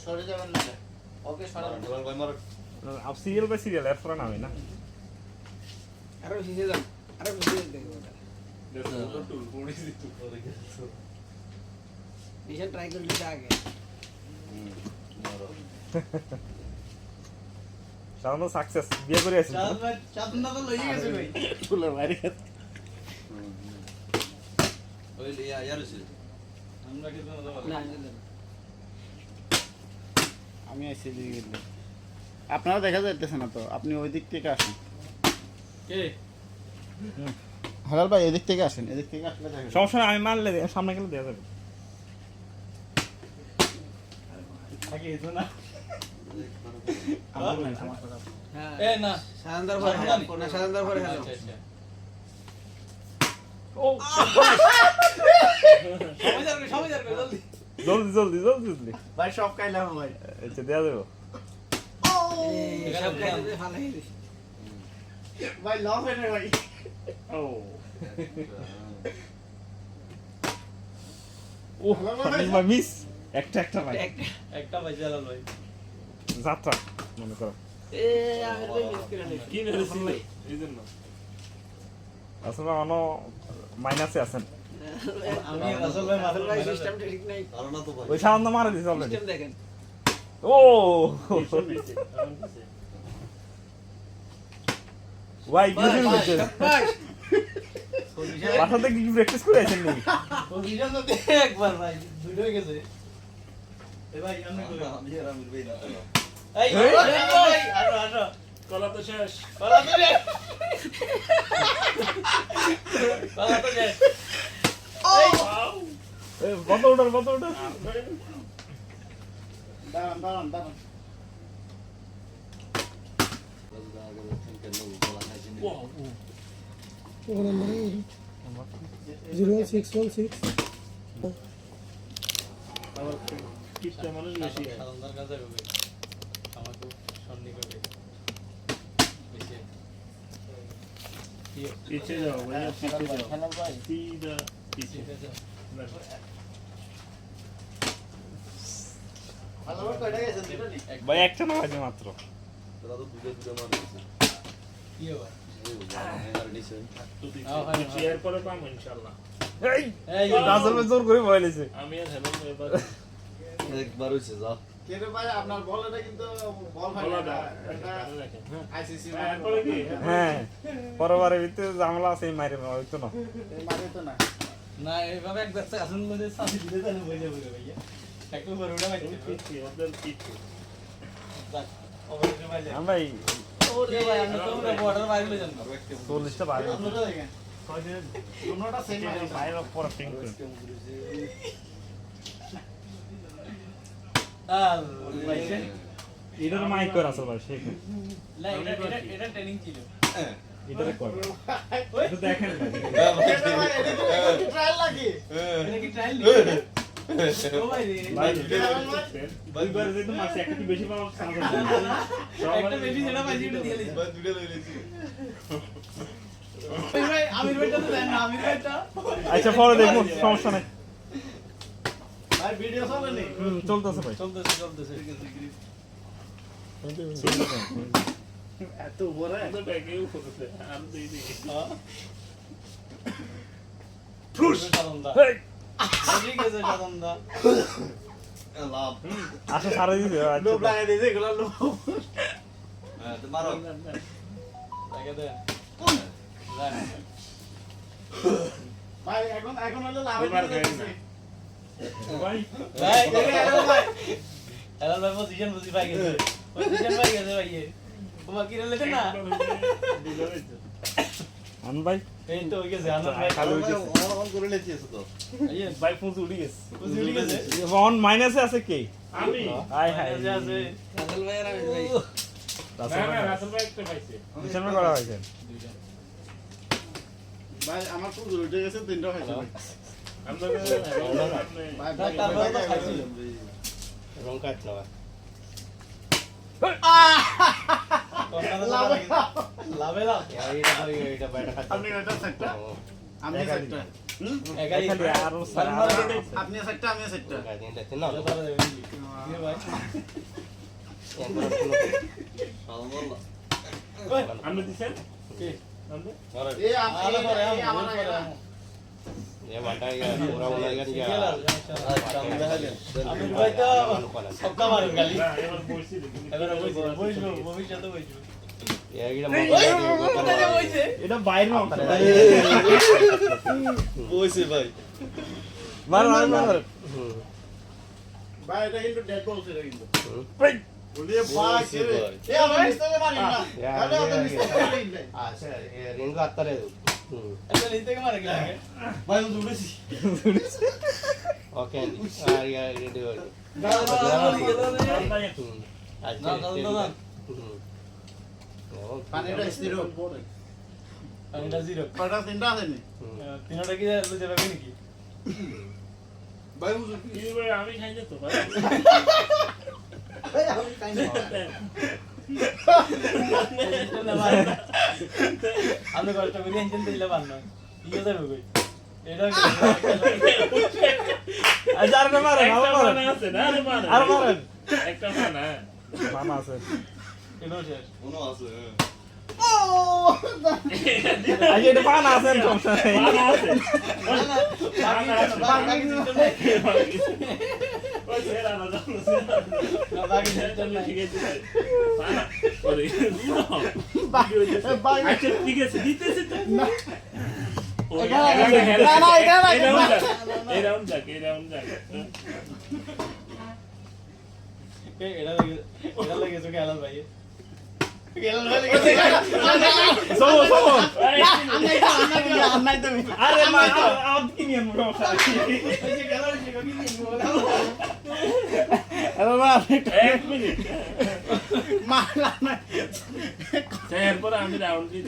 সরে যাবেন না ওকে সরে বল ভাই মার আপ সিরিয়াল বাই সিরিয়াল এর পরে নামে না আরো শিখে যান আরো শিখে দেখো দেখো টুল পড়ে দিত করে গেছো মিশন ট্রাই করে দিতে আগে মারো সাধারণ সাকসেস বিয়ে করে আসেন চাঁদনা তো লইয়ে গেছে ভাই ফুলের বাইরে গেছে ওই লিয়া ইয়ার আছে আমরা কি জানো না আমি আইছি দিকে আপনারা দেখা যাইতেছে না তো আপনি ওই দিক থেকে আসেন কে হালাল ভাই এদিক থেকে আসেন এদিক থেকে আসলে দেখেন সমস্যা নাই, আমি মারলে সামনে গেলে দেওয়া যাবে আগে এতো না হ্যাঁ এ না সাধারণতার পরে না সাধারণতার পরে হ্যালো আচ্ছা আচ্ছা ও সময় যাবে জলদি জলদি জলদি জলদি জলদি ভাই সব খাইলাম ভাই আচ্ছা দেওয়া যাবে এই সব কাজে ভালো হয়ে গেছে ভাই লস হয়ে ভাই ও ও ভাই মিস একটা ভাই একটা বাজে আলাল ভাই যাত্রা মনে করো এ আমি তো মিস করে নেই কি মেরেছি ভাই এইজন্য আসলে অনো মাইনাসে আছেন আমি আসল ভাই মাথার ভাই ভাই সিস্টেমটা ঠিক নাই কারণ তো ভাই ওই সাউন্ড মারা দিছে অলরেডি সিস্টেম দেখেন ও ভাই কি হচ্ছে ভাই বাসাতে কি প্র্যাকটিস করে আছেন নাকি পজিশন তো একবার ভাই দুটো হয়ে গেছে এ ভাই আমি কই আমি আর আমি ভাই না এই ভাই আরো কলা তো শেষ কলা তো শেষ এই এ বত ওঠার দাঁড়ান সাধারণতার কাছে হবে আমার খুব সন্নিকটে বেশি पीछे जाओ भैया पीछे जाओ হালাল ভাই सीधा पीछे ঠিক আছে হালাল ভাই কয়টা গেছেন দুটো নি ভাই একটা না বাজে মাত্র তোরা তো দুটো মারছিস কি হবে আর নিছে तो हाँ, हाँ, पीछे चेयर पर पाम इंशाल्लाह এই এই রাসেল ভাই জোর করে বলেছে আমি আর হেলো এবার একবার হইছে যাও কেন ভাই আপনার বল এটা কিন্তু বল হয় বলা না দাও এটা রাখেন আইসিসি পরে কি হ্যাঁ পরবারের ভিতরে ঝামেলা আছে মাইরে হইতো না মারে তো না না এইভাবে একবার আসল মধ্যে সাথে দিলে তাহলে হয়ে যাবে ভাইয়া একটু বড় ওটা বাইতে पीछे उधर पीछे অবশ্যই ভাই আমরা এই ওরে ভাই আমরা তো আমরা বর্ডার বাইরে লয়ে যান 40টা বাইরে আপনারা দেখেন দুটোটা সেম বাইরে পরে পিঙ্ক করে আল ভাই এটার মাইক করে আসল ভাই সেই না এটা ট্রেনিং ছিল এটারে কর এটা দেখেন ট্রায়াল লাগে এটা কি ট্রায়াল ও ভাই রে ভাই দুইবার যেহেতু মাসে একটা কি বেশি পাওয়া একটা বেশি যেটা পাইছি ওটা দিয়ে দিছি ভাই দুটো লই লেছি ভাই আমির ভাইটা তো দেন না আমির ভাইটা আচ্ছা পরে দেখুন সমস্যা নাই ভাই ভিডিও চলে নি চলতেছে ভাই চলতেছে এত বড় उधर बैठे हो फोटो हम दे दे ফ্রুশ সাদন্দা হেই ঠিক আছে সাদন্দা লাভ আচ্ছা সারা দিছে লোভ লাগাই দিয়েছে এগুলা লোভ হ্যাঁ তো মারো লাগে দেন ভাই এখন হলো লাভ এবার গাড়ি না। भाई ভাই হ্যালো ভাই হ্যালো ভাই পজিশন বুঝি পাই গেছে পজিশন পাই গেছে ভাই তোমার কি রেলেছে না আন ভাই এই তো হয়ে গেছে আনন্দ ভাই খালি হয়ে গেছে। অন করে লেছি আছে তো এই ভাই ফোন উড়ি গেছে বুঝি গেছে অন মাইনাসে আছে কে আমি হাই হাই আছে আছে রাসেল ভাই আর আমি ভাই না না রাসেল ভাই একটা পাইছে বিছানা করা হয়েছে ভাই আমার খুব উঠে গেছে তিনটা হয়েছে ভাই আমরা ভাই তারপরে তো খাইছি রং কাটলা লাভে লাভ এটা এটা বাইটা খাচ্ছি আপনি এটা সেটটা আমি সেটটা একাই খালি আরো স্যার আপনি সেটটা আমি সেটটা আপনি দিছেন কে? আপনি এই আমার আমির ভাই তো সবটা মারেন গালি না এবার বসছি দেখি এবারে বসবো ভবিষ্যতে বসবো এটা বাইরে না বসে ভাই মারো মারো ভাই এটা কিন্তু ডেড বল ছিল কিন্তু ভাই বলে ভাই কে রে এ আমার নিস্তে মারি না আরে ওটা নিস্তে মারি না এটা নিতে কে মারে গেলে ভাই ও দৌড়েছি পানিটা স্থির পানিটা জিরো কয়টা তিনটা আছে নি তিনটা কি লুজে পাবে নাকি ভাই হুজুর কি ভাই আমি খাই যেত ভাই এই আমি কাই না আপনি কষ্ট করে এনজেন দিলে পান না ইয়ে যাবে কই এটা আচ্ছা আর মারেন একটা আরো মারেন মানা আছে না আরে মানা আর মারেন একটা মানা মানা আছে এটা শেষ আচ্ছা এটা মানা আছে সমস্যা নেই মানা আছে মানা আছে বাকি সিস্টেম নাই ওই ছেড়া না জানো বাকি সিস্টেম নাই ঠিক আছে মানা ওরে ভাই আচ্ছা ঠিক আছে দিতেছি তো না এই রাউন্ড যাক এটা লাগে তো খেলা ভাই সবো সবো নাই তুমি আরে মা আউট কি নিয়ে সমস্যা আরে বাবা এক মিনিট মারলা না এরপরে আমি রাউন্ড দিই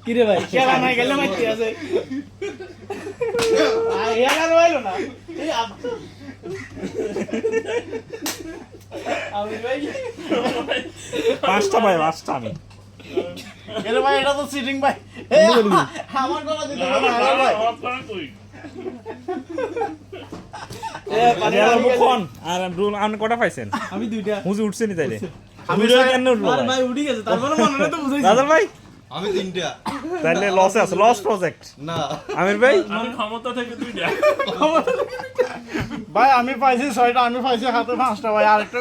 কিরে ভাই খেলা নাই গেলে মাইতে আছে ইয়ার হইলো না এই আমি ভাই পাঁচটা আমি এরে ভাই এটা তো সিটিং ভাই এই আমার গলা দিতে হবে না ভাই মুখন আর রুল আন কটা পাইছেন আমি দুইটা হুজু উঠছে নি তাইলে আমি দুইটা কেন উঠলো আর ভাই উঠি গেছে তারপরে মনে নেই তো বুঝাইছি দাদা ভাই আমি তিনটা তাইলে লসে আছে লস প্রজেক্ট না আমির ভাই আমি ক্ষমতা থেকে তুই যা ভাই আমি পাইছি 6টা আমি পাইছি হাতে 5টা ভাই আরেকটা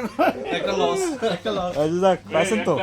একটা লস একটা লস যাক পাইছেন তো